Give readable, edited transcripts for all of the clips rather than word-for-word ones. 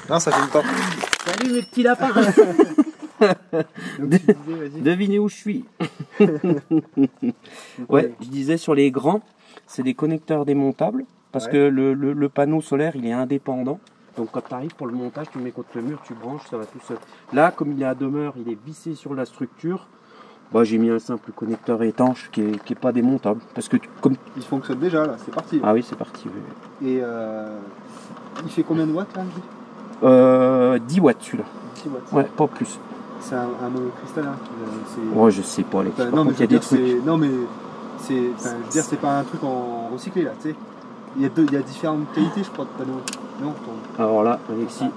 Non, ça fait une temps. Salut mes petits lapins. Devinez où je suis. Ouais, je disais sur les grands, c'est des connecteurs démontables parce que le panneau solaire il est indépendant. Donc quand tu arrives pour le montage, tu le mets contre le mur, tu branches, ça va tout seul. Là, comme il est à demeure, il est vissé sur la structure. Bah, j'ai mis un simple connecteur étanche qui est pas démontable. Parce que comme Il fonctionne déjà là, c'est parti. ah oui, c'est parti. Oui. Et il fait combien de watts là 10 watts celui-là. 10 watts. Ouais, pas plus. C'est un monocristal. Ouais, je sais pas, Alexis. Non, mais il y a des trucs. Non, mais je veux dire, c'est pas un truc en recyclé là, tu sais. Il y a différentes qualités, je crois, de panneaux. Non, Alors là, Alexis.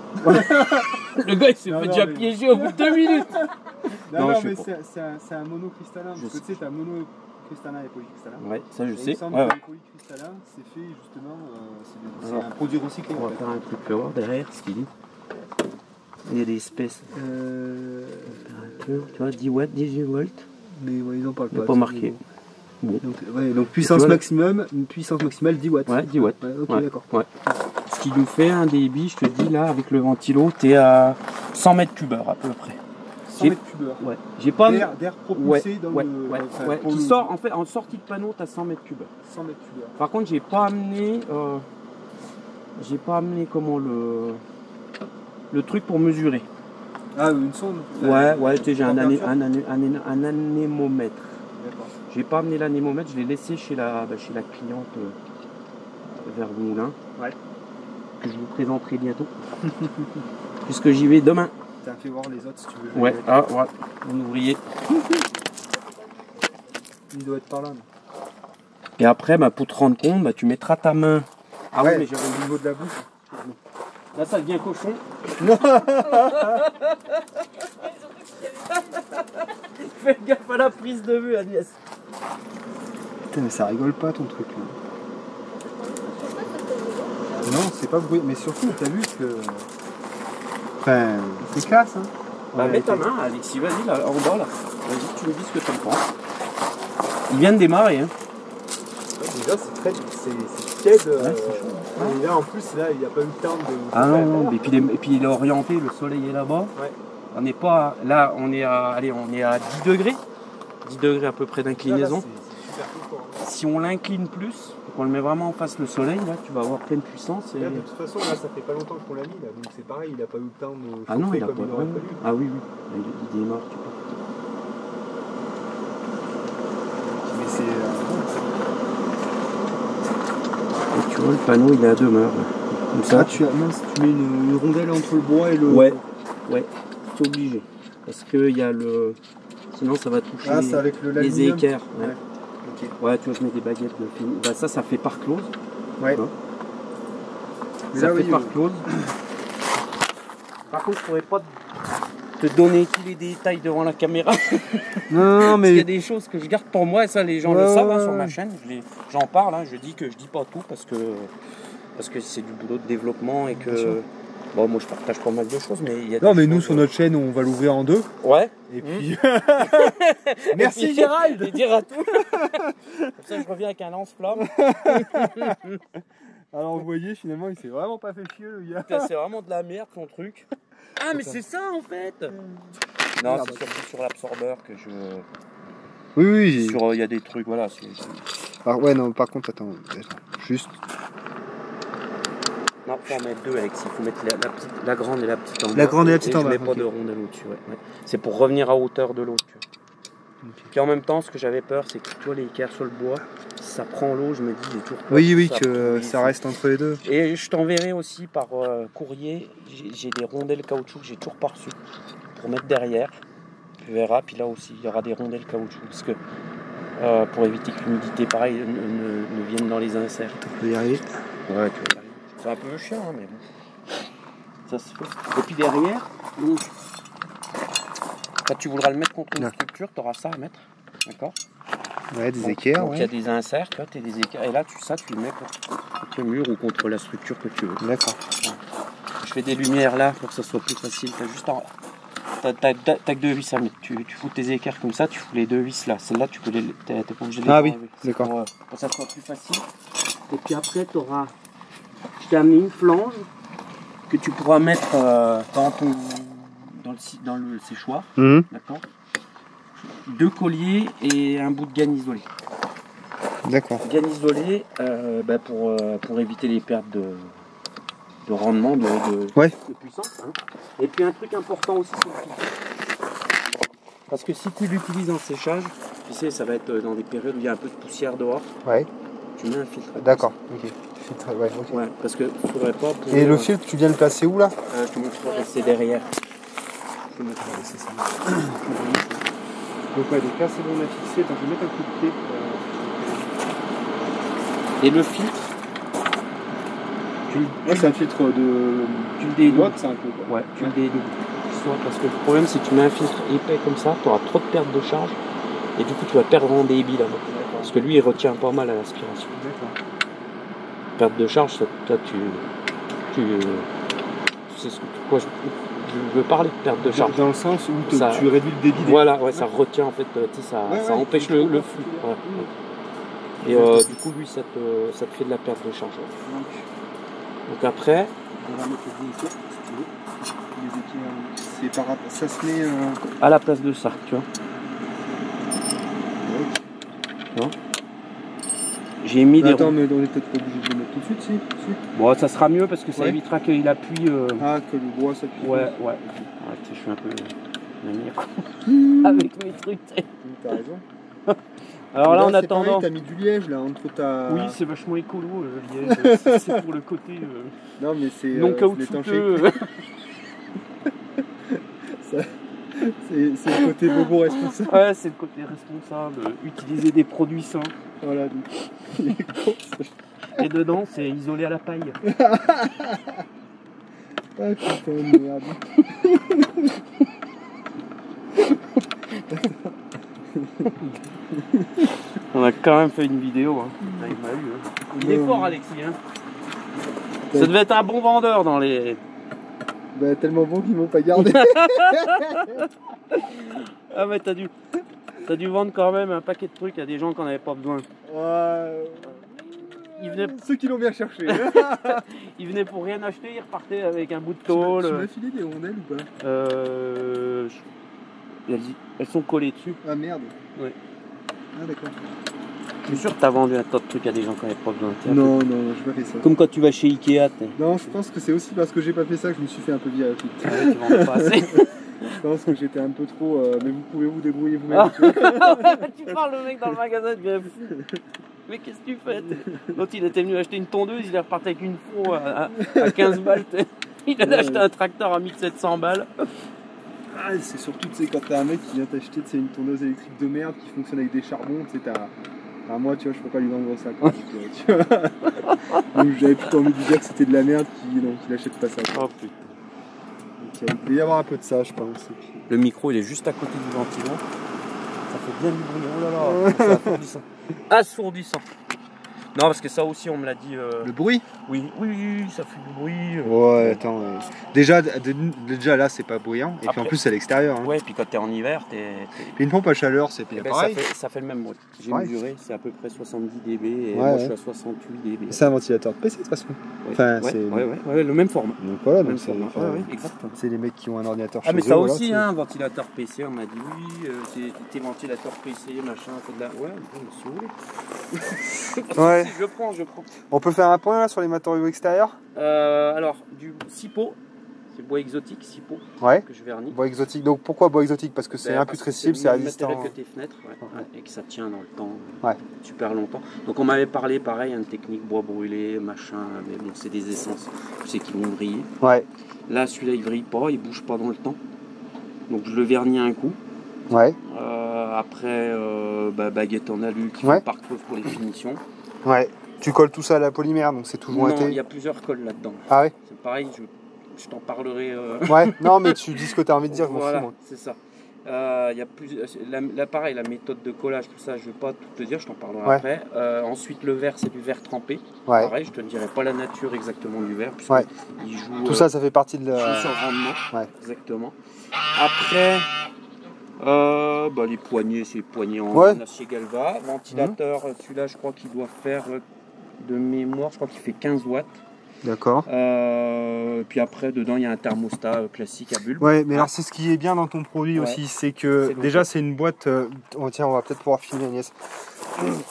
Le gars, il s'est fait déjà piéger au bout de 2 minutes. Non, mais c'est un monocristallin. Parce que tu sais, t'as monocristallin et polycristallin. Ouais, ça je sais. Il semble que le polycristallin, c'est fait justement. C'est un produit recyclé. On va faire un truc, tu vas voir derrière ce qu'il dit. Il y a des espèces. Tu vois, 10 watts, 18 volts. Mais ouais, ils en parlent pas. Il n'est pas marqué. Bon. Donc puissance maximale 10 watts. Ouais, 10 watts. Ouais, ok, ouais, d'accord. Ouais. Ce qui nous fait un débit, je te dis là, avec le ventilo, t'es à 100 mètres cubeurs à peu près. 100 mètres cubeurs. Ouais. J'ai pas d'air propulsé dans le. Qui sort, en fait, en sortie de panneau, t'as 100 mètres cubeurs. 100 mètres cubeurs. Par contre, j'ai pas amené comment le truc pour mesurer. Ah, une sonde. Ouais, j'ai un anémomètre. D'accord. J'ai pas amené l'anémomètre, je l'ai laissé chez la cliente vers le moulin. Ouais. Que je vous présenterai bientôt. Puisque j'y vais demain. T'as fait voir les autres si tu veux. Ouais, mon ouvrier. Il doit être par là. Non. Et après, pour te rendre compte, tu mettras ta main. Ah ouais, mais j'avais le niveau de la bouche. Là, ça devient cochon. Fais gaffe à la prise de vue, Agnès. Putain, mais ça rigole pas ton truc là. Non, c'est pas bruit, mais surtout, t'as vu que. Enfin, c'est classe, hein. Mets ta main, Alexis, vas-y, là, en bas, là. Vas-y, tu me dis ce que t'en penses. Il vient de démarrer, hein. Déjà, c'est tiède. C'est chaud. Et là, en plus, là, il n'y a pas eu le temps de. Ah non, et puis il est orienté, le soleil est là-bas. Ouais. On n'est pas. Là, on est à 10 degrés. 10 degrés à peu près d'inclinaison. C'est super cool, quoi. Si on l'incline plus, qu'on le met vraiment en face le soleil, là, tu vas avoir pleine puissance. Là, de toute façon, là, ça fait pas longtemps qu'on l'a mis, là, donc c'est pareil, il n'a pas eu le temps de chauffer ah non, il a comme pas il aurait fallu. Ah oui, il démarre, tu vois. Mais c'est. Et tu vois, le panneau, il est à demeure. Comme ça. Ah, tu mets une rondelle entre le bois et le. Ouais, tu es obligé. Parce que il y a le. Sinon, ça va toucher avec les équerres. Ouais. Okay. Ouais, tu vois, je mets des baguettes de film. Ça fait par close. Ouais. Hein. Mais ça là, fait par close. Par contre, je pourrais pas te donner tous les détails devant la caméra. Non, mais. Il y a des choses que je garde pour moi et ça, les gens le savent sur ma chaîne. J'en parle, je dis que je dis pas tout parce que c'est du boulot de développement et que. Bon, moi je partage pas mal de choses, mais il y a. Non, mais nous sur notre chaîne, on va l'ouvrir en deux. Ouais. Et puis. Merci Gérald. Et dire à tout. Comme ça, je reviens avec un lance-flamme. Alors, vous voyez, finalement, il s'est vraiment pas fait chier, le gars. C'est vraiment de la merde ton truc. Ah, mais c'est ça en fait. Non, c'est surtout sur l'absorbeur que je. Oui. Il y a des trucs, voilà. Ouais, non, par contre, attends. Juste. Non, faut en mettre deux, Alexis. Il faut mettre la grande et la petite en bas. La grande et la petite en bas. Je mets pas de rondelle au-dessus. Ouais. C'est pour revenir à hauteur de l'eau. Okay. Puis en même temps, ce que j'avais peur, c'est que tu vois, les équerres sur le bois, si ça prend l'eau, je me dis, j'ai toujours peur. Oui, que ça reste entre les deux. Et je t'enverrai aussi par courrier. J'ai des rondelles caoutchouc que j'ai toujours pas reçues pour mettre derrière. Tu verras. Puis là aussi, il y aura des rondelles caoutchouc. Parce que pour éviter que l'humidité, pareil, ne vienne dans les inserts. Tu peux y arriver. Ouais, tu peux y arriver. C'est un peu chiant, mais bon. Ça se fait. Et puis derrière, donc, quand tu voudras le mettre contre une structure, tu auras ça à mettre. D'accord ? Ouais, des équerres. Donc il y a des inserts, tu vois, tu as des équerres. Et là, tu le mets contre le mur ou contre la structure que tu veux. D'accord. Ouais. Je fais des lumières là pour que ça soit plus facile. T'as juste t'as que deux vis à mettre. Tu fous tes équerres comme ça, tu fous les deux vis là. Celles-là, tu peux t'es pas obligé de les enlever. Oui, d'accord. Pour que ça soit plus facile. Et puis après, tu auras. Je t'ai amené une flange que tu pourras mettre dans le séchoir, d'accord. 2 colliers et un bout de gaine isolée. D'accord. Gaine isolée pour éviter les pertes de rendement, de puissance. Hein. Et puis un truc important aussi, c'est le filtre. Parce que si tu l'utilises en séchage, tu sais, ça va être dans des périodes où il y a un peu de poussière dehors. Ouais. Tu mets un filtre. D'accord. Ok. Filtre, ouais, ok. Ouais, parce que faudrait pas. Et le filtre, tu viens le placer où là? Je te montrerai, c'est derrière. Je te montrerai, c'est ça. Donc ouais, donc là c'est bon, on a fixé. Donc je vais mettre un coup de pied. Et le filtre, c'est un filtre de. Tu le dédoubles. C'est un peu quoi. Ouais, tu le dédoubles. Parce que le problème, c'est que tu mets un filtre épais comme ça, tu auras trop de perte de charge. Et du coup, tu vas perdre en débit là-bas. Parce que lui, il retient pas mal à l'aspiration. D'accord. Perte de charge, ça, tu c'est ce que quoi je veux parler de perte de charge. Dans le sens où tu réduis le débit. Voilà, ouais, ça retient en fait, ça empêche le flux. Ouais. Et du coup, lui, ça te fait de la perte de charge. Donc après, on va mettre les étiers, si tu veux. Les étiers, ça se met à la place de ça, tu vois. Ouais. J'ai mis des. Attends, mais on est peut-être pas obligé de le mettre tout de suite, si. Bon, ça sera mieux parce que ça évitera qu'il appuie. Ah, que le bois s'appuie. Ouais. Je suis un peu avec mes trucs. T'as raison. Alors là, en attendant. T'as mis du liège là entre ta. Oui, c'est vachement écolo le liège. C'est pour le côté. Non, mais c'est. Non caoutchouteux. C'est le côté bobo responsable. Ouais, c'est le côté responsable. Utiliser des produits sains. Voilà, donc. Et dedans, c'est isolé à la paille. Ah putain de merde. On a quand même fait une vidéo. Hein. Il m'a eu. Hein. Il est fort, Alexis. Hein. Ça devait être un bon vendeur dans les. Bah, tellement bon qu'ils m'ont pas gardé. Ah, mais t'as dû vendre quand même un paquet de trucs à des gens qui n'en avaient pas besoin. Ceux qui l'ont bien cherché. Ils venaient pour rien acheter, ils repartaient avec un bout de tôle. Tu m'as filé des rondelles ou pas? Elles sont collées dessus. Ah merde. Ouais. Ah d'accord. Je suis sûr que t'as vendu un tas de trucs à des gens qui n'avaient pas besoin. Non, j'ai pas fait ça. Comme quand tu vas chez Ikea. Non, je pense que c'est aussi parce que j'ai pas fait ça que je me suis fait un peu virer. Ah ouais, tu vendais pas assez. Je pense que j'étais un peu trop. Mais vous pouvez vous débrouiller vous-même. Tu parles le mec dans le magasin, tu viens fou. Mais qu'est-ce que tu fais? L'autre il était venu acheter une tondeuse, il est reparti avec une faux à 15 balles. Il a acheté un tracteur à 1700 balles. Ah, c'est surtout quand t'as un mec qui vient t'acheter une tondeuse électrique de merde qui fonctionne avec des charbons, enfin, moi tu vois, je peux pas lui vendre ça quoi. Donc, tu vois. Donc j'avais plutôt envie de lui dire que c'était de la merde qu'il achète pas ça. Oh putain. Donc, il peut y avoir un peu de ça je pense. Le micro il est juste à côté du ventilo. Ça fait bien du bruit. Oh là là, c'est assourdissant. Assourdissant. Non, parce que ça aussi, on me l'a dit. Le bruit? Oui, ça fait du bruit. Ouais, attends. Déjà là, c'est pas bruyant. Et puis en plus, c'est à l'extérieur. Hein. Ouais, puis quand t'es en hiver, Puis une pompe à chaleur, c'est pareil. Ça fait le même bruit. J'ai mesuré, c'est à peu près 70 dB. Et ouais, moi, je suis à 68 dB. C'est un ventilateur de PC de toute façon. Ouais. Enfin, ouais, le même format. Donc voilà, donc c'est exactement. C'est les mecs qui ont un ordinateur chez eux. Ah, mais ça aussi, voilà, un ventilateur PC, on m'a dit oui, c'est tes ventilateurs PC, machin, c'est de la. Ouais, si vous voulez. Ouais. Je prends. On peut faire un point là sur les matériaux extérieurs? Alors, du Sipo, c'est bois exotique, Sipo, que je vernis. Bois exotique, donc pourquoi bois exotique? Parce que c'est imputrescible, c'est résistant. C'est que tes fenêtres, et que ça tient dans le temps, super longtemps. Donc on m'avait parlé, pareil, une technique bois brûlé, machin, mais bon, c'est des essences, tu sais, qui vont briller. Ouais. Là, celui-là, il brille pas, il bouge pas dans le temps. Donc je le vernis un coup. Ouais. Après, baguette en alu qui fait par cause pour les finitions. Ouais. Tu colles tout ça à la polymère, donc c'est tout jointé. Non, il y a plusieurs colles là-dedans. Ah ouais? C'est pareil, je t'en parlerai. Ouais, non, mais tu dis ce que tu as envie de dire, je m'en fous, moi. C'est ça. Il y a pareil, la méthode de collage, tout ça, je vais pas tout te dire, je t'en parlerai après. Ensuite, le verre, c'est du verre trempé. Pareil, je te dirai pas la nature exactement du verre, puisque il joue. Tout ça fait partie de la. Il joue sur le rendement. Exactement. Après. Les poignées, c'est les poignées en acier galva. Ventilateur, celui-là, je crois qu'il doit faire de mémoire, je crois qu'il fait 15 watts. D'accord. Puis après, dedans, il y a un thermostat classique à bulbe. Ouais, mais alors c'est ce qui est bien dans ton produit Ouais. aussi, c'est que C'est bon. déjà c'est une boîte. Tiens, on va peut-être pouvoir filmer Agnès.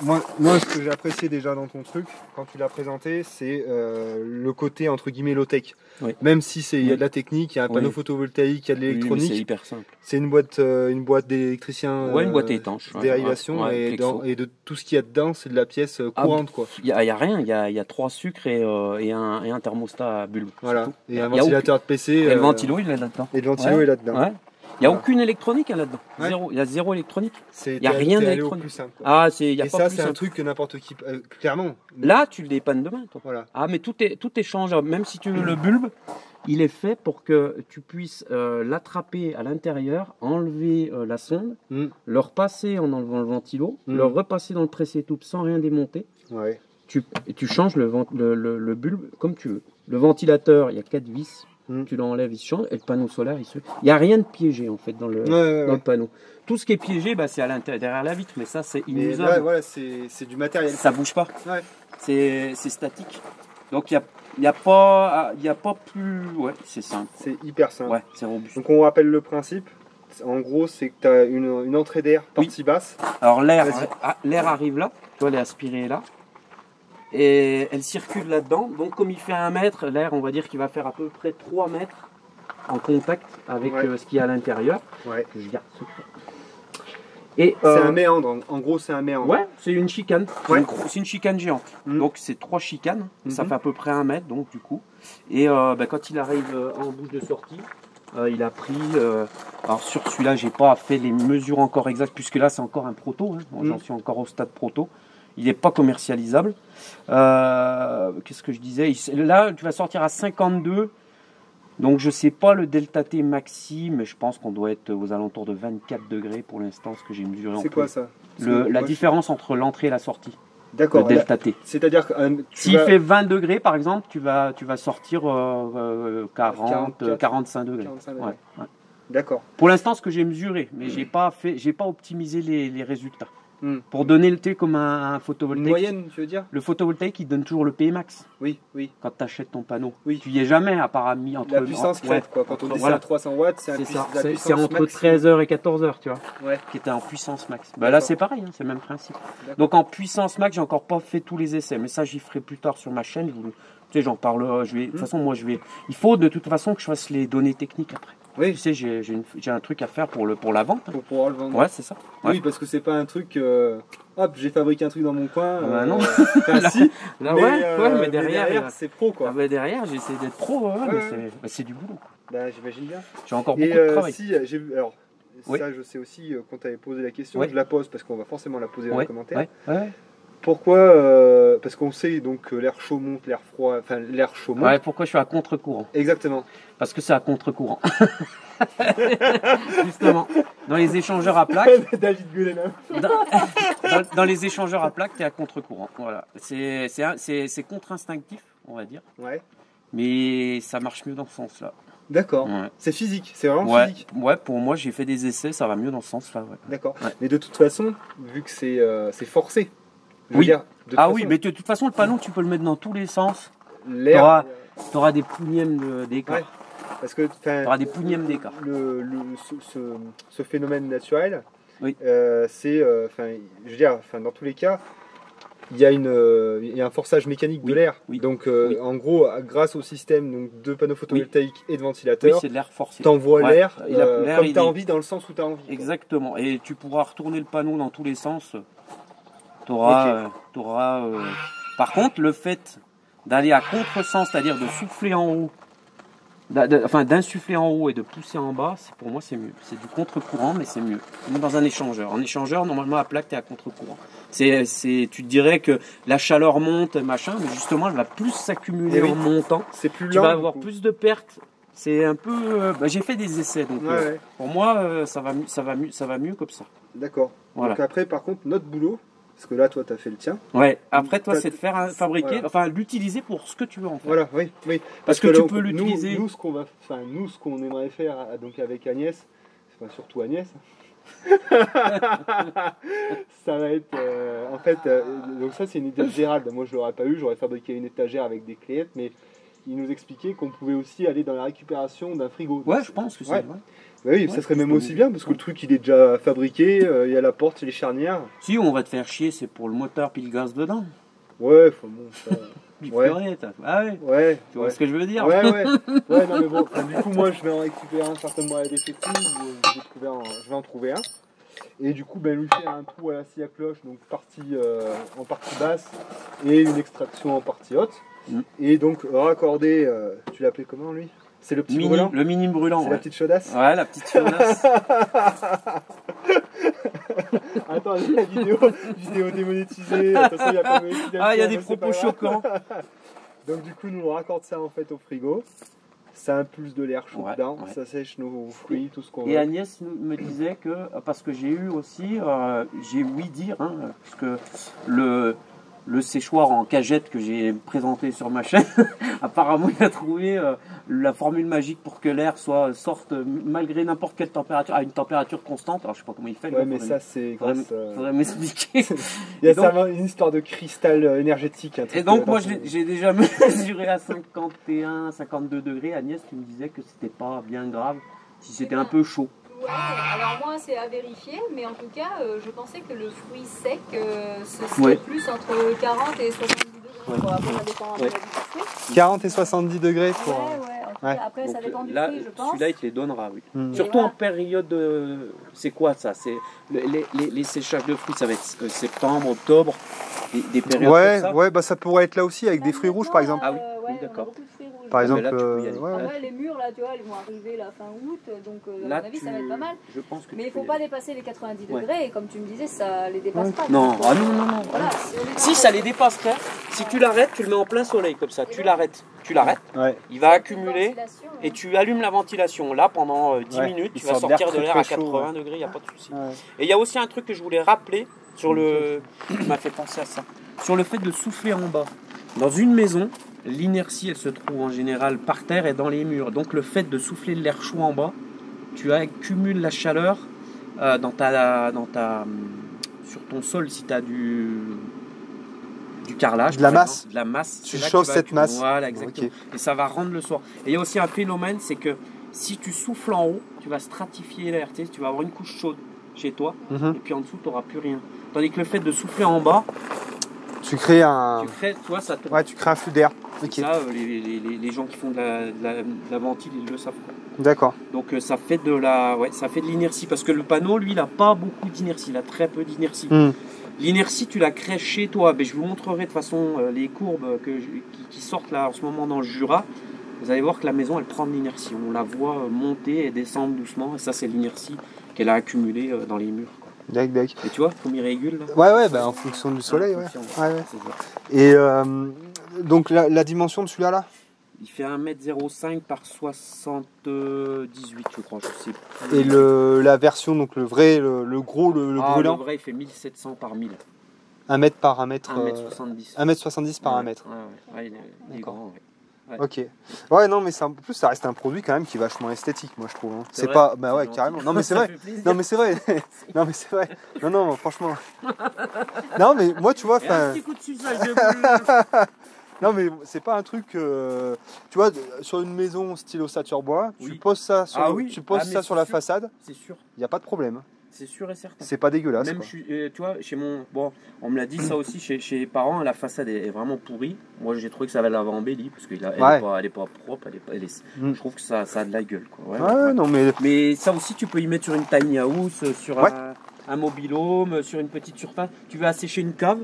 Moi, ce que j'ai apprécié déjà dans ton truc, quand tu l'as présenté, c'est le côté entre guillemets low-tech. Oui. Même si il y a de la technique, il y a un panneau Oui. photovoltaïque, il y a de Oui, mais l'électronique. c'est hyper simple. C'est une boîte d'électricien. Ouais, une boîte étanche. Ouais, Dérivation ouais, et, Plexo. et de tout ce qu'il y a dedans, c'est de la pièce courante quoi. Il y a rien, il y a 3 sucres et un thermostat à bulbe. Voilà. C'est tout. Et un Il y a ventilateur de PC. Et le ventilo, il est là-dedans. Et le ventilo Ouais. est là-dedans. Ouais. Il n'y a Voilà. aucune électronique hein, là-dedans. Ouais. Zéro. Il y a zéro électronique. Il y a rien allé au d'électronique. plus simple, quoi. Ah, il y a Et pas ça, plus c'est un simple. truc que n'importe qui. Clairement. Là, tu le dépannes demain, toi. Voilà. Ah, mais tout est changeable. Même si tu veux le bulbe, il est fait pour que tu puisses l'attraper à l'intérieur, enlever la sonde, Mm. le repasser en enlevant le ventilo, le repasser dans le pressé-tube sans rien démonter. Ouais. Tu changes le bulbe comme tu veux. Le ventilateur, il y a 4 vis. Tu l'enlèves, il se change. Et le panneau solaire, il n'y a rien de piégé en fait dans le panneau. Tout ce qui est piégé, bah, c'est à l'intérieur, derrière la vitre. Mais ça, c'est Mais inusable. là, voilà, c'est du matériel. Ça bouge pas. Ouais. C'est statique. Donc il n'y a pas plus. Ouais, c'est simple. C'est hyper simple. Ouais, c'est robuste. Donc on rappelle le principe. En gros, c'est que tu as une entrée d'air partie basse. Alors l'air Vas-y. arrive là. Tu vois, elle est aspirée là. Et elle circule là-dedans. Donc comme il fait 1 mètre, l'air, on va dire qu'il va faire à peu près 3 mètres en contact avec ce qu'il y a à l'intérieur. Ouais. Je garde secret. Et C'est un méandre. En gros, c'est un méandre. ouais, c'est une chicane. Ouais. C'est une chicane géante. Donc c'est 3 chicanes. Ça Mhm. fait à peu près 1 mètre, donc du coup. Et quand il arrive en bouche de sortie, il a pris. Alors sur celui-là, j'ai pas fait les mesures encore exactes, puisque là c'est encore un proto. Hein. Bon, j'en suis encore au stade proto. Il n'est pas commercialisable. Qu'est-ce que je disais? Là, tu vas sortir à 52. Donc je sais pas le delta T maxi, mais je pense qu'on doit être aux alentours de 24 degrés pour l'instant, ce que j'ai mesuré en C'est quoi ça? la différence entre l'entrée et la sortie. D'accord. Le delta T. C'est-à-dire que S'il fait 20 degrés par exemple, tu vas sortir 45 degrés. 45 degrés. Ouais, ouais. D'accord. Pour l'instant, ce que j'ai mesuré, mais j'ai pas optimisé les résultats. Pour donner le T comme un Une photovoltaïque. moyenne, tu veux dire? Le photovoltaïque, il donne toujours le Pmax Oui, oui. quand tu achètes ton panneau. Oui. Tu y es jamais à part à mi entre La puissance crête, quoi. Quand on dit voilà. c'est à 300 watts, c'est C'est ça, la c'est puissance entre maximum. 13h et 14h, tu vois, Ouais. qui était en puissance max. Bah là, c'est pareil, hein, c'est le même principe. D'accord. Donc en puissance max, j'ai encore pas fait tous les essais, mais ça, j'y ferai plus tard sur ma chaîne. Tu sais, j'en parle. De toute façon, moi, il faut de toute façon que je fasse les données techniques après. Oui. Tu sais, j'ai un truc à faire pour la vente. Pour pouvoir le vendre. Ouais, c'est ça. Ouais. Oui, parce que c'est pas un truc. Hop, j'ai fabriqué un truc dans mon coin. Bah non. Enfin, si. Là, mais derrière, c'est pro, quoi. derrière, j'essaie d'être pro, mais c'est du boulot. Bah, j'imagine bien. J'ai encore beaucoup Et de travail. si, j'ai vu. Alors, Oui. ça, je sais aussi, quand tu avais posé la question, Oui. je la pose parce qu'on va forcément la poser dans les commentaires. Ouais. Pourquoi parce qu'on sait donc que l'air chaud monte, l'air froid. Enfin, l'air chaud monte. Ouais, pourquoi je suis à contre-courant? Exactement. Parce que c'est à contre-courant. Justement, dans les échangeurs à plaques, David Gueulena. dans les échangeurs à plaques, tu es à contre-courant. Voilà. C'est contre-instinctif, on va dire. Ouais. Mais ça marche mieux dans ce sens-là. D'accord. Ouais. C'est physique, c'est vraiment Ouais, physique. ouais, pour moi, j'ai fait des essais, ça va mieux dans ce sens-là. Ouais. D'accord. Ouais. Mais de toute façon, vu que c'est forcé. Je veux Oui. dire, de toute Ah façon, oui, mais de toute façon, le panneau, tu peux le mettre dans tous les sens. l'air. Tu auras des pouillèmes d'écart. Ouais. Parce que Tu auras des pouillèmes d'écart. ce phénomène naturel, Oui. c'est, je veux dire, dans tous les cas, il y a un forçage mécanique de l'air. Oui. Donc, Oui. en gros, grâce au système donc, de panneaux photovoltaïques et de Oui, ventilateurs, c'est de l'air forcé. t'envoies Ouais. l'air L'air, comme il tu as est- envie, dans le sens où tu as envie. quoi. Exactement. Et tu pourras retourner le panneau dans tous les sens. Tu auras. Par contre, le fait d'aller à contresens, c'est-à-dire de souffler en haut, d'insuffler en haut et de pousser en bas, pour moi, c'est mieux. C'est du contre-courant, mais c'est mieux. Comme dans un échangeur. En échangeur, normalement, à plaque, tu es à contre-courant. Tu te dirais que la chaleur monte, machin, mais justement, elle va plus s'accumuler Eh oui. en montant. C'est plus lent. Tu vas du avoir coup. plus de pertes. C'est un peu. J'ai fait des essais, donc Ouais. pour moi, ça va mieux comme ça. D'accord. Voilà. Donc après, par contre, notre boulot, parce que là, toi, tu as fait le tien. Ouais. Après, toi, T'as- c'est de faire fabriquer, voilà. enfin, l'utiliser pour ce que tu veux en faire. Voilà, oui, oui. Parce que tu peux l'utiliser. Nous, ce qu'on aimerait faire, donc avec Agnès, enfin, surtout Agnès, ça va être, en fait, donc ça c'est une idée de Gérald. Moi, je l'aurais pas eu. J'aurais fabriqué une étagère avec des cléettes, mais il nous expliquait qu'on pouvait aussi aller dans la récupération d'un frigo. Ouais, je pense que c'est Ouais. vrai. Bah oui, ça serait même aussi bien parce que le truc il est déjà fabriqué, il y a la porte, les charnières. Si on va te faire chier, c'est pour le moteur puis le gaz dedans. Ouais, enfin bon, ça. Du Ouais. purée, ah ouais. Ouais, Tu vois ce que je veux dire? Ouais, ouais. Ouais, non, mais bon, enfin, du coup, moi je vais en récupérer un certainement à la déchetterie, je vais en trouver un. Et du coup, ben, lui faire un trou à la scie à cloche, donc en partie basse et une extraction en partie haute. Mm. Et donc raccorder, tu l'appelais comment lui? C'est le petit brûlant? Le mini brûlant. C'est Ouais. la petite chaudasse? Ouais, la petite chaudasse. Attends, la vidéo démonétisée. Attention, il y a pas de monétisation. Ah, il y a des mais c'est propos pas grave. choquants. Donc du coup, nous on raccorde ça en fait au frigo. Ça impulse de l'air chaud Ouais, dedans, ouais. ça sèche nos fruits, tout ce qu'on veut. Et Agnès me disait que, parce que j'ai eu aussi, j'ai ouï dire, hein, puisque le séchoir en cagette que j'ai présenté sur ma chaîne, apparemment il a trouvé la formule magique pour que l'air sorte malgré n'importe quelle température, à une température constante. Alors je sais pas comment il fait. Ouais, mais ça c'est grâce. Faudrait m'expliquer. Il y a Et donc- ça, une histoire de cristal énergétique. Un truc, Et donc dans moi son- j'ai déjà mesuré à 51, 52 degrés. Agnès, tu me disais que c'était pas bien grave si c'était un peu chaud. Ouais, alors moi c'est à vérifier, mais en tout cas je pensais que le fruit sec ce serait Ouais. plus entre 40 et 70 degrés. Ouais. Quoi. Après ça dépend un peu Ouais. du fruit. 40 et 70 degrés pour. Ouais, ouais, en tout Ouais. cas, après ça Donc, dépend du là, fruit je pense. celui-là il te les donnera, oui. Hmm. Surtout voilà. en période de... C'est quoi ça? C'est les séchages de fruits, ça va être septembre, octobre, des périodes Ouais, comme ça. ouais, bah ça pourrait être là aussi avec des fruits rouges par exemple. Ah oui, Ouais, oui, on a d'accord. beaucoup de fruits rouges. Par mais exemple, là, tu peux y aller. ouais, ouais. Après les mûrs là tu vois ils vont arriver la fin août donc à Là, mon avis ça va être pas mal. Je pense que Mais tu il faut peux y pas aller. dépasser les 90 Ouais. degrés et comme tu me disais ça les dépasse Ouais. pas. Non, Donc, ah non, non, non. Voilà, Si ça les dépasserait, si tu l'arrêtes, tu le mets en plein soleil comme ça. Tu l'arrêtes, Ouais. il va accumuler Ventilation, et tu allumes la ventilation. Là, pendant 10 Ouais, minutes, il tu vas sort de l'air sortir de très, l'air très à chaud, 80 degrés, il n'y a pas de souci. Ouais. Et il y a aussi un truc que je voulais rappeler sur le. Tu m'as fait penser à ça. Sur le fait de souffler en bas. Dans une maison, l'inertie, elle se trouve en général par terre et dans les murs. Donc le fait de souffler de l'air chaud en bas, tu accumules la chaleur sur ton sol si tu as du carrelage. De la par masse. exemple, de la masse. Tu C'est là que chauffes vas cette accumuler. masse. Voilà, exactement. Ok. Et ça va rendre le soir. Et il y a aussi un phénomène, c'est que si tu souffles en haut, tu vas stratifier l'air. Tu sais, tu vas avoir une couche chaude chez toi. Mhm. Et puis en dessous, tu n'auras plus rien. Tandis que le fait de souffler en bas, Tu crées un. tu crées, tu vois, ça te... Ouais, tu crées un flux d'air. Ok. Ça, les gens qui font de la ventile, ils le savent. D'accord. Donc ça fait de l'inertie. Parce que le panneau, lui, il n'a pas beaucoup d'inertie. Il a très peu d'inertie. Hmm. L'inertie, tu la crées chez toi. Mais je vous montrerai de toute façon les courbes qui sortent là en ce moment dans le Jura. Vous allez voir que la maison, elle prend de l'inertie. On la voit monter et descendre doucement. Et ça, c'est l'inertie qu'elle a accumulée dans les murs. Quoi. Dac, dac. Et tu vois, comme il régule là. Ouais, ouais, bah en fonction du soleil, ouais. fonction, Ouais, ouais. c'est ça. Et donc la dimension de celui-là là. Il fait 1m05 par 78, je crois, je sais plus. Et la version, donc le vrai, le gros, le Ah, brûlant, le vrai, il fait 1700 par 1000. 1 mètre par 1 mètre. 1m70. 1m70 par 1 mètre. Ouais, ouais. Ouais, il est D'accord. grand, ouais. Ouais. Ok. Ouais, non, mais en plus, ça reste un produit quand même qui est vachement esthétique, moi je trouve. Hein. C'est C'est vrai. pas. Bah C'est ouais, gentil. carrément. Non, mais c'est Ça vrai. fait plaisir. Non, mais c'est vrai. Non, mais c'est vrai. Non, non, franchement. Non, mais moi, tu vois, Et un enfin. petit coup de suçage de boule. Non, mais c'est pas un truc. Tu vois, sur une maison style ossature bois, tu Oui. poses ça sur, Ah oui. tu poses Ah, mais ça sur c'est la sûr. façade, C'est sûr, il n'y a pas de problème. c'est sûr et certain. C'est pas dégueulasse. Même, Quoi. tu vois, chez mon. Bon, on me l'a dit ça aussi chez les parents, la façade est vraiment pourrie. Moi, j'ai trouvé que ça l'avait embelli parce qu'elle Ouais. elle est pas propre. Mm. Je trouve que ça a de la gueule. Quoi. Ouais, Ouais, ouais. non, mais. Mais ça aussi, tu peux y mettre sur une tiny house, sur Ouais. un mobil-home, sur une petite surface. Tu veux assécher une cave.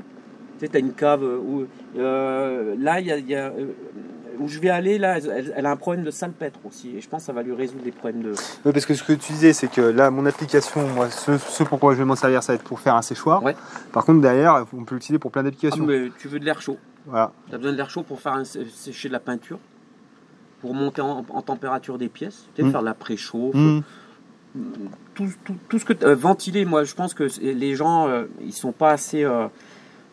Tu sais, tu as une cave où. Là, où je vais aller, là, elle a un problème de salpêtre aussi. Et je pense que ça va lui résoudre les problèmes de. Ouais, parce que ce que tu disais, c'est que là, mon application, moi, ce pourquoi je vais m'en servir, ça va être pour faire un séchoir. Ouais. Par contre, derrière, on peut l'utiliser pour plein Ah, d'applications. mais tu veux de l'air chaud. Voilà. Tu as besoin de l'air chaud pour faire sécher de la peinture, pour monter en température des pièces, tu sais, Mm. faire de la préchauffe, Mm. tout ce que ventiler. Moi, je pense que les gens, ils sont pas assez.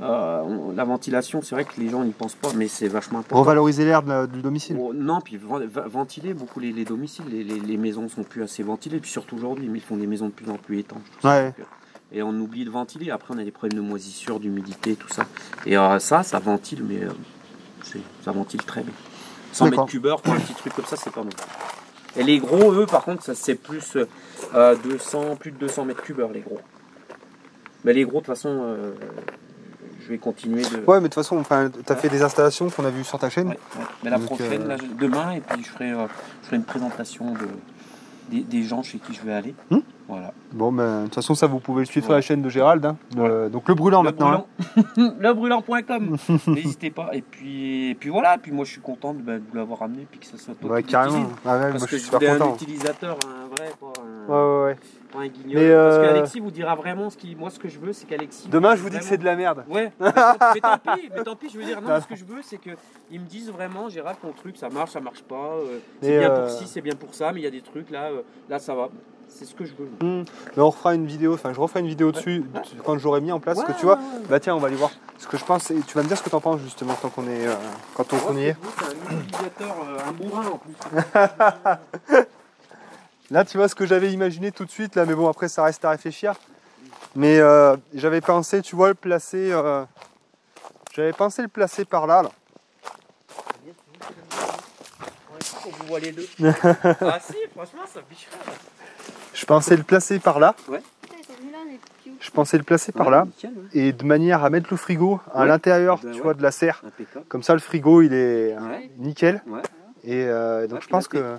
La ventilation, c'est vrai que les gens n'y pensent pas, mais c'est vachement important. Revaloriser l'air du domicile. Oh, non, puis ventiler beaucoup les domiciles. Les maisons sont plus assez ventilées, puis surtout aujourd'hui, mais ils font des maisons de plus en plus étanches. tout ça. Ouais. Donc, et on oublie de ventiler. Après, on a des problèmes de moisissure, d'humidité, tout ça. Et ça ventile, mais ça ventile très bien. 100 mètres D'accord. cubeurs pour un petit truc comme ça, c'est pas mal. Et les gros, eux, par contre, ça c'est plus plus de 200 mètres cubeurs, les gros. Mais les gros, de toute façon, je vais continuer de... Ouais, mais de toute façon, enfin, t'as fait des installations qu'on a vues sur ta chaîne. Ouais. Mais la Donc, prochaine, là, demain, et puis je ferai une présentation des gens chez qui je vais aller. Voilà. Bon, ben, de toute façon, ça, vous pouvez le suivre sur Ouais. la chaîne de Gérald. Hein. Donc, le brûlant maintenant. Hein. Lebrûlant.com. N'hésitez pas. Et puis voilà. Et puis moi, je suis content de vous l'avoir amené, puis que ça soit toi Ouais, qui carrément. l'utilise. Ah, ouais, Parce moi, je que suis je super voulais un content. utilisateur, un vrai, pas un, Ouais. pas un guignol. Mais, Parce qu'Alexis vous dira vraiment moi, ce que je veux, c'est qu'Alexis. Demain, je vous dis que c'est de la merde. Ouais, mais tant pis, je veux dire, non, ce que je veux, c'est qu'ils me disent vraiment, Gérald, ton truc, ça marche pas, c'est Mais, bien pour ci, c'est bien pour ça, mais il y a des trucs là, ça va. C'est ce que je veux. Mais on refera une vidéo, enfin, je referai une vidéo dessus quand j'aurai mis en place. Ouais, que tu vois, ouais. bah tiens, on va aller voir ce que je pense. Et tu vas me dire ce que t'en penses justement tant qu'on est, quand on y est. C'est un utilisateur, un bourrin en plus. Là, tu vois ce que j'avais imaginé tout de suite, là, mais bon, après, ça reste à réfléchir. Mais j'avais pensé, tu vois, le placer. J'avais pensé le placer par là. On voit les deux. Ah si, franchement, ça bicherait. Je pensais le placer par là. Putain, ils sont venus là, les petits ouf. Je pensais le placer par là. Nickel, ouais. Et de manière à mettre le frigo à Ouais. l'intérieur, Ben tu ouais. vois, de la serre. Impeccable. Comme ça, le frigo, il est Ouais. nickel. Ouais. Et donc, Ouais, je pense puis que là,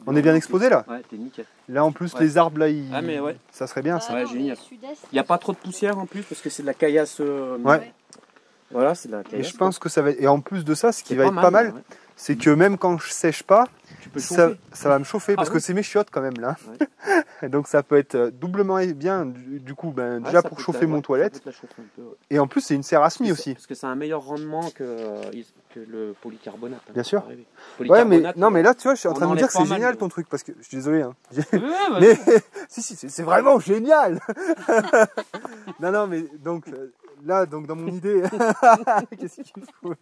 on est bien exposé là. Ouais, t'es nickel. Là, en plus, Ouais. les arbres, là, Ah, mais ouais. ça serait bien ça. Ouais, non, génial. mais sud-est, Il n'y a pas trop de poussière en plus parce que c'est de la caillasse. Ouais. Voilà, c'est de la Et caillasse. je pense que ça va être... Et en plus de ça, ce qui c'est va être pas mal, ouais. c'est que même quand je sèche pas, Tu peux ça, chauffer. ça va me chauffer parce Ah que oui. c'est mes chiottes quand même là. Et donc ça peut être doublement bien du coup ben, Ouais, déjà ça pour peut chauffer te la- mon ouais, toilette. ça peut te la chauffer un peu, ouais. Et en plus c'est une serre à semis aussi. Parce que c'est un meilleur rendement que le polycarbonate. hein, Bien sûr. faut pas rêver. Ouais mais Polycarbonate, non mais là tu vois je suis en on train de me dire enlève que c'est pas mal, génial mais- ton truc parce que je suis désolé hein. Ouais, vas-y. Mais si c'est vraiment génial. non mais donc là donc dans mon idée qu'est-ce qu'il faut.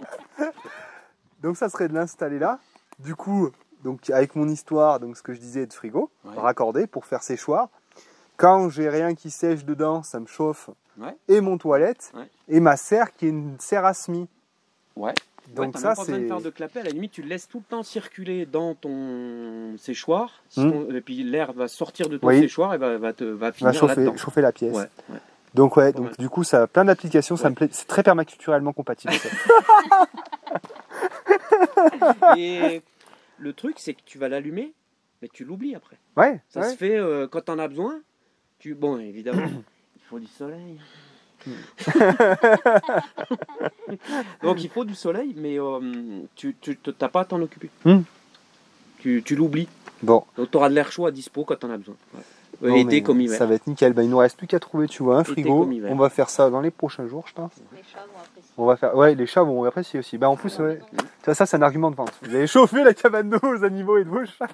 Donc ça serait de l'installer là. Du coup donc avec mon histoire donc ce que je disais de frigo Ouais. raccordé pour faire séchoir. Quand j'ai rien qui sèche dedans, ça me chauffe. Ouais. Et mon toilette Ouais. et ma serre qui est une serre à semis. Ouais. Donc t'as ça même pas besoin de c'est faire de clapet. À la limite, tu le laisses tout le temps circuler dans ton séchoir. Et puis l'air va sortir de ton Oui. séchoir et va va finir là-dedans. chauffer la pièce. Ouais, ouais. Donc ouais, Pas donc mal. du coup ça a plein d'applications, ça Ouais. me plaît, c'est très permaculturellement compatible. ça. Et le truc, c'est que tu vas l'allumer, mais tu l'oublies après. Ouais, Ça ouais. se fait quand t'en as besoin. Bon, évidemment, il faut du soleil. Donc il faut du soleil, mais tu t'as pas à t'en occuper. Tu l'oublies. Bon, Donc tu auras de l'air chaud à dispo quand t'en as besoin. Ouais. non, Été mais comme hiver. ça va être nickel. Ben, il nous reste plus qu'à trouver, tu vois, un Été frigo. comme hiver. On va faire ça dans les prochains jours, je pense. les chats vont apprécier. On va faire, ouais, les chats vont apprécier aussi. Ben en plus, ouais, ça c'est un argument de vente. Vous allez chauffer la cabane de vos animaux et de vos chats.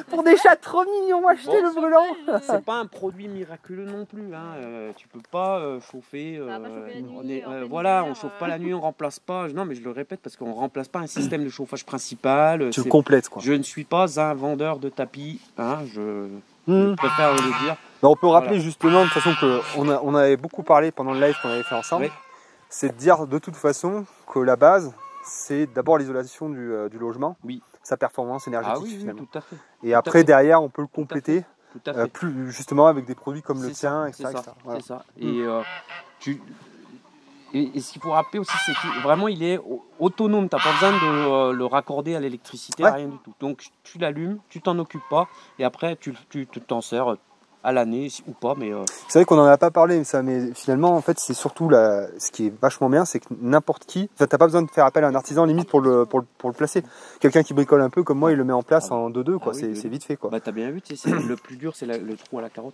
Pour des chats trop mignons, achetez Bon. le brûlant. C'est pas un produit miraculeux non plus. Hein. Tu peux pas chauffer. Ça va pas chauffer la nuit, on est, en plein voilà, hiver, on chauffe pas la nuit, on remplace pas. Non, mais je le répète parce qu'on remplace pas un système de chauffage principal. Tu le C'est- complètes quoi. Je ne suis pas un vendeur de tapis. Hein. Je Hmm. préfère le dire. Ben, on peut rappeler Voilà. justement de toute façon on avait beaucoup parlé pendant le live qu'on avait fait ensemble. Ouais. C'est de dire de toute façon que la base, c'est d'abord l'isolation du logement, Oui. sa performance énergétique Ah oui, oui, finalement. tout à fait. Et après fait. derrière, on peut le compléter Tout à fait. plus justement avec des produits comme le C'est tien, ça, etc. c'est ça, etc. Voilà. c'est ça. Et, et ce qu'il faut rappeler aussi, c'est que vraiment il est autonome. Tu n'as pas besoin de le raccorder à l'électricité, Ouais. rien du tout. Donc tu l'allumes, tu t'en occupes pas, et après tu t'en sers à l'année ou pas. Mais C'est vrai qu'on en a pas parlé, mais finalement en fait c'est surtout ce qui est vachement bien, c'est que n'importe qui, enfin, t'as pas besoin de faire appel à un artisan limite pour le placer. Quelqu'un qui bricole un peu comme moi, il le met en place Ah oui. en 2-2 quoi. Ah oui, c'est oui. c'est vite fait quoi. bah, tu as bien vu, tu sais, le plus dur c'est le trou à la carotte.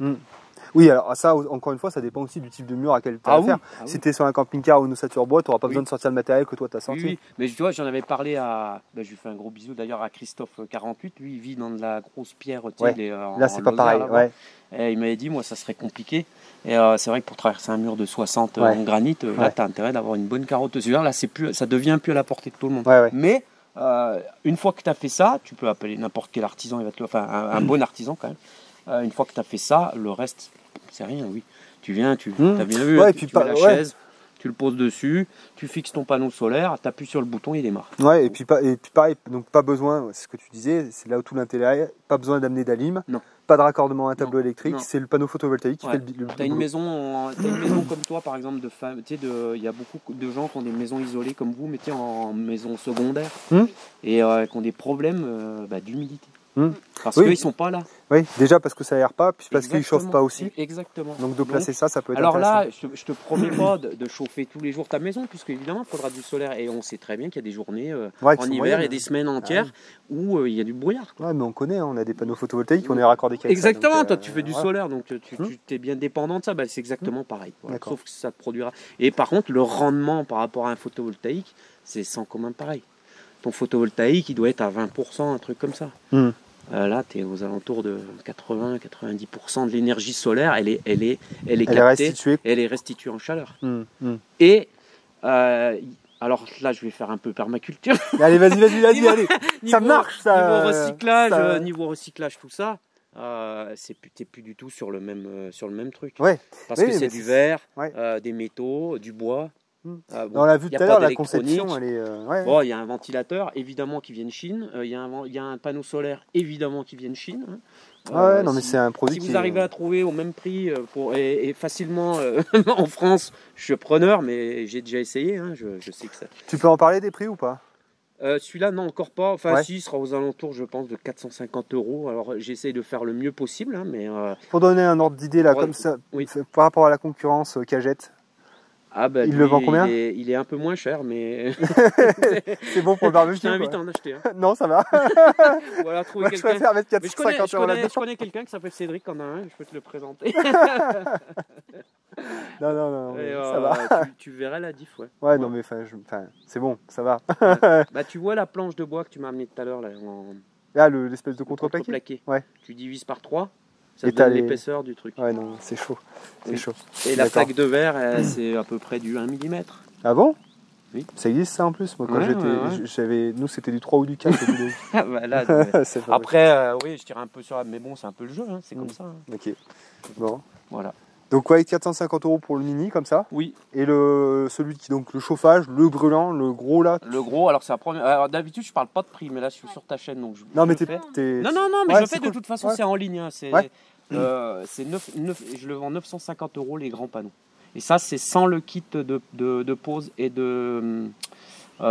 Oui, alors ça encore une fois, ça dépend aussi du type de mur à quel tu vas faire. Ah oui. Si tu es sur un camping-car ou une ossature bois, tu n'auras pas Oui. besoin de sortir le matériel que toi tu as Oui, sorti. oui, mais tu vois, j'en avais parlé à. Je lui fais un gros bisou d'ailleurs à Christophe 48. Lui, il vit dans de la grosse pierre. Tu sais, Ouais. il est, Là, c'est pas pareil. là-bas. Ouais. Et il m'avait dit, moi, ça serait compliqué. Et c'est vrai que pour traverser un mur de 60 Ouais. en granit, là, Ouais. tu as intérêt d'avoir une bonne carotte. Là, ça devient plus à la portée de tout le monde. Ouais, ouais. Mais une fois que tu as fait ça, tu peux appeler n'importe quel artisan, enfin un bon artisan quand même. Une fois que tu as fait ça, le reste, c'est rien, oui. Tu viens, tu as bien vu, Ouais, et tu puis mets pas- la ouais. chaise. Tu le poses dessus, tu fixes ton panneau solaire, tu appuies sur le bouton, il démarre. Ouais, et puis pareil, donc pas besoin, c'est ce que tu disais, c'est là où tout l'intérêt, pas besoin d'amener d'alim, Non. pas de raccordement à un tableau Non. électrique, Non. c'est le panneau photovoltaïque qui Ouais. fait le T'as une boulot. maison, comme toi, par exemple, de femmes. Tu sais, il y a beaucoup de gens qui ont des maisons isolées comme vous, mais tu sais, en maison secondaire, et qui ont des problèmes d'humidité. Parce Oui. qu'ils sont pas là. Oui, déjà parce que ça aère pas, puis parce qu'ils Exactement. chauffent pas aussi. Exactement. Donc de placer ça peut être Alors là, intéressant. je te promets pas de chauffer tous les jours ta maison, puisque évidemment, il faudra du solaire. Et on sait très bien qu'il y a des journées Ouais, qui en sont hiver moyennes. et des semaines entières où il y a du brouillard. Ouais, mais on connaît, hein, on a des panneaux photovoltaïques, on est raccordés qu'avec ça, Exactement, donc, toi tu fais du voilà. solaire, donc tu es bien dépendant de ça, c'est exactement pareil. Voilà. D'accord. Sauf que ça te produira. Et par contre, le rendement par rapport à un photovoltaïque, c'est sans commun pareil. Ton photovoltaïque, il doit être à 20%, un truc comme ça. Là, tu es aux alentours de 80-90% de l'énergie solaire, elle est captée, restituée. elle est restituée en chaleur. Et alors là, je vais faire un peu permaculture. Allez, vas-y, allez. Ça marche, ça. Niveau recyclage, tout ça. T'es plus du tout sur le même truc. Ouais. Parce Oui, que c'est mais du verre, ouais. Des métaux, du bois. On l'a vu y a tout à pas l'heure, la d'électronique. conception, elle est. Ouais. Bon, il y a un ventilateur, évidemment, qui vient de Chine. Il y a un panneau solaire, évidemment, qui vient de Chine. Ouais, non, mais c'est un produit si qui vous arrivez à trouver au même prix et facilement en France, je suis preneur, mais j'ai déjà essayé. Hein, je sais que ça. Tu peux en parler des prix ou pas? Celui-là, non, encore pas. Enfin, Ouais. si, il sera aux alentours, je pense, de 450 €. Alors, j'essaye de faire le mieux possible, hein, mais. Pour donner un ordre d'idée, là, Ouais, comme ça, oui. par rapport à la concurrence Cagette, Ah bah, il lui, le vend combien? il est un peu moins cher, mais. c'est bon pour le Je barbecue. t'invite quoi. à en acheter. Hein. Non, ça va. Voilà, trouver Moi, je quelqu'un. préfère mettre Mais je 450 € là-dedans. connais quelqu'un qui s'appelle Cédric, qui en a un, je peux te le présenter. Non, Et, ça va. tu verrais la diff, ouais. Ouais, non, mais c'est bon, ça va. Bah, tu vois la planche de bois que tu m'as amenée tout à l'heure, là, en Là, l'espèce de contreplaqué. contreplaqué. Ouais. Tu divises par 3, ça Et te t'as donne les- l'épaisseur du truc. Ouais, non, c'est chaud. C'est Oui. chaud. Et la D'accord. plaque de verre, c'est à peu près du 1 mm. Ah bon? Oui. Ça existe ça en plus? Moi, quand Ouais, j'étais. ouais. J'avais. Nous, c'était du 3 ou du 4. Ah, bah, là, C'est pas après, oui, je tire un peu sur la... Mais bon, c'est un peu le jeu, hein, c'est comme ça. Hein. Ok. Bon. Voilà. Donc, ouais, 450 € pour le mini, comme ça. Oui, Et celui qui, donc, le chauffage, le brûlant, le gros là. le gros, alors c'est la première... Alors d'habitude, je parle pas de prix, mais là, je suis sur ta chaîne, donc je Non, mais je t'es. le fais. Non, mais Ouais, je le c'est fais de cool. toute façon, Ouais. c'est en ligne. Hein, c'est Ouais. je le vends 950 € les grands panneaux. Et ça, c'est sans le kit de pose et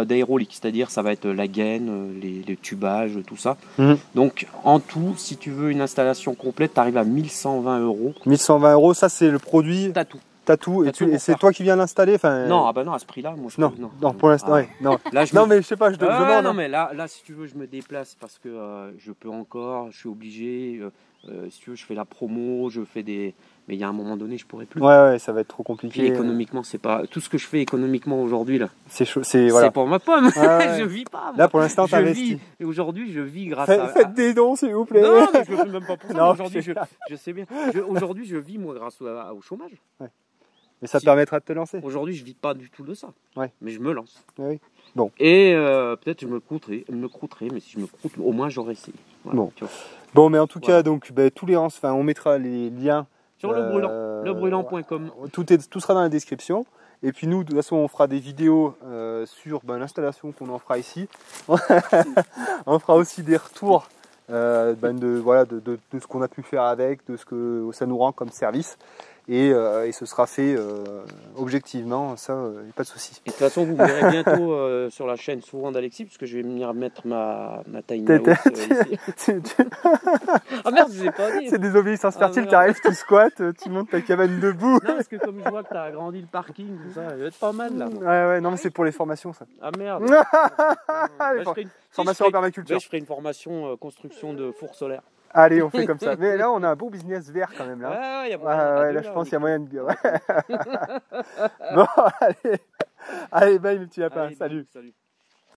d'aérolique, c'est-à-dire ça va être la gaine, les tubages, tout ça. Mhm. Donc en tout, si tu veux une installation complète, tu arrives à 1120 €. 1120 €, ça, c'est le produit. T'as tout. T'as tout. T'as Et, tout pour c'est faire. toi qui viens l'installer? Enfin, Non, ah bah non, à ce prix-là, moi je non, peux- non, pour l'instant, Ah. ouais. Non, Là, je non me- mais je sais pas, je Ah, demande. non hein. mais là si tu veux je me déplace parce que je peux encore, je suis obligé, si tu veux je fais la promo, je fais des... Mais il y a un moment donné je pourrais plus. Ouais, ça va être trop Puis compliqué. économiquement c'est pas... Tout ce que je fais économiquement aujourd'hui là, C'est chaud. C'est voilà. c'est pour ma pomme. Ouais. Je vis pas. Moi. Là, pour l'instant, je t'investis. vis. Et aujourd'hui je vis grâce à... Faites des dons, s'il vous plaît. Non mais je le fais même pas pour ça. Non, Aujourd'hui je sais bien. Aujourd'hui je vis moi grâce au chômage. Mais ça Si. te permettra de te lancer. Aujourd'hui je vis pas du tout de ça. Ouais. Mais je me lance. Oui. Bon. Et peut-être je me croûterai, mais si je me croûte, au moins j'aurai essayé. Voilà, Bon. tu vois. Bon, mais en tout Voilà. cas, donc, tous les enfin, on mettra les liens. Sur le brûlant, lebrûlant.com. Tout sera dans la description. Et puis nous, de toute façon, on fera des vidéos sur l'installation qu'on en fera ici. On fera aussi des retours de ce qu'on a pu faire avec, de ce que ça nous rend comme service. Et ce sera fait objectivement, ça, y a pas de souci. Et de toute façon, vous me verrez bientôt sur la chaîne souvent d'Alexis, puisque je vais venir mettre ma tiny T'es- house ici. Ah merde, je vous ai pas dit. C'est des obéissances Ah, fertiles, merde. tu arrives, tu squattes, tu montes ta cabane debout. Non, parce que comme je vois que tu as agrandi le parking, tout ça, ça va être pas mal là. Ouais, non, mais c'est pour les formations, ça. Ah merde. Les Bah, je ferai une- Formation en permaculture. je ferai une formation construction de fours solaires. Allez, on fait comme ça. Mais là, on a un beau business vert quand même. Là, Ouais, il y a ouais, moyen à là, deux, je là, pense on qu'il y a moyen de. Ouais. Bon, allez, bye, mes petits lapins. Allez, Salut. salut.